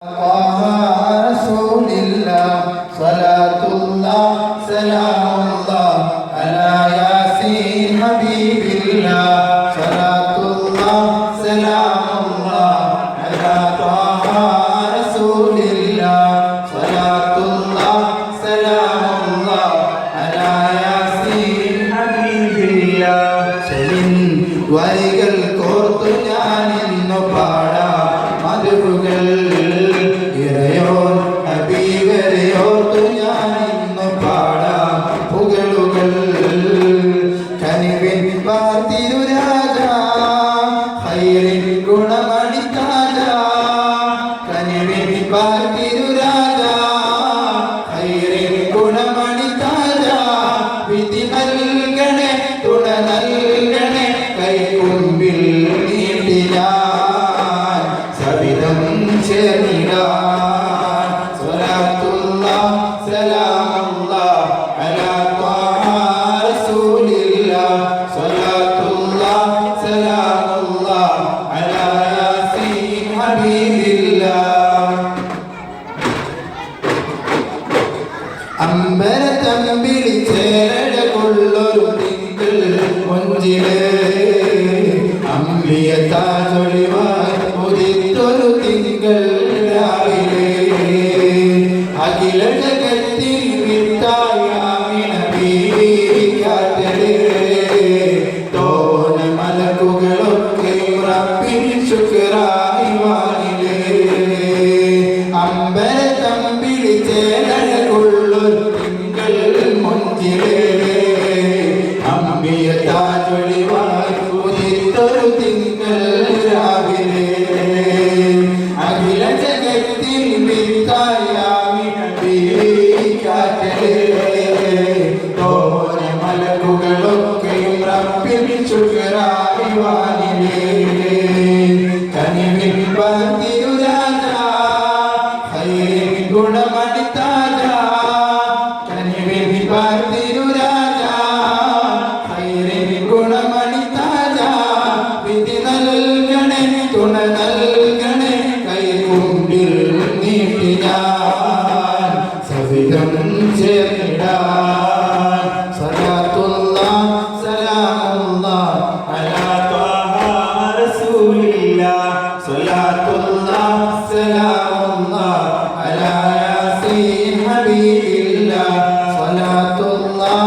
رسول الله صلاة الله سلام الله على ياسين حبيب الله صلاة الله سلام الله على طه رسول الله صلاة الله سلام الله على ياسين حبيب الله ചെലിൻ വരികൾ കോർത്തു ഞാൻ ഇന്നു പാടാം മധുകൾ തിരുരാജാ ഹൈറിൻ ഗുണമണി താജാ കനിവിൻ തിരുരാജാ ഹൈറിൻ ഗുണമണി താജാ വിധി നൽകണേ തുണ നൽകണേ കൈകൊമ്പിൽ നീട്ടി ഞാൻ സവിധം ചേർന്നിടാൻ സ്വലാത്തുല്ലാഹ് സലാമുല്ലാഹ് അലാ ത്വാഹ റസൂലില്ലാഹ് അമ്പരത്തമ്പിളി ചേരട കൊള്ളൊരു തിങ്കൾ മൊഞ്ചില് അമ്പിയ താജൊളിവായി ഉദിത്തൊരു തിങ്കൾ രാവിലെ അഖില ജഗത്തിൽ വിത്തായ ആമിന ബീവി കാറ്റല് തോന മലക്കുകളൊക്കെ റബ്ബിൻ ശുക്രായി വാനില് അമ്പരത്തമ്പിളി ചേരട കൊള്ളൊരു തിങ്കൾ മൊഞ്ചില് അമ്പിയ താജൊളിവായി ഉദിത്തൊരു തിങ്കൾ രാവിലെ അഖില ജഗത്തിൽ വിത്തായ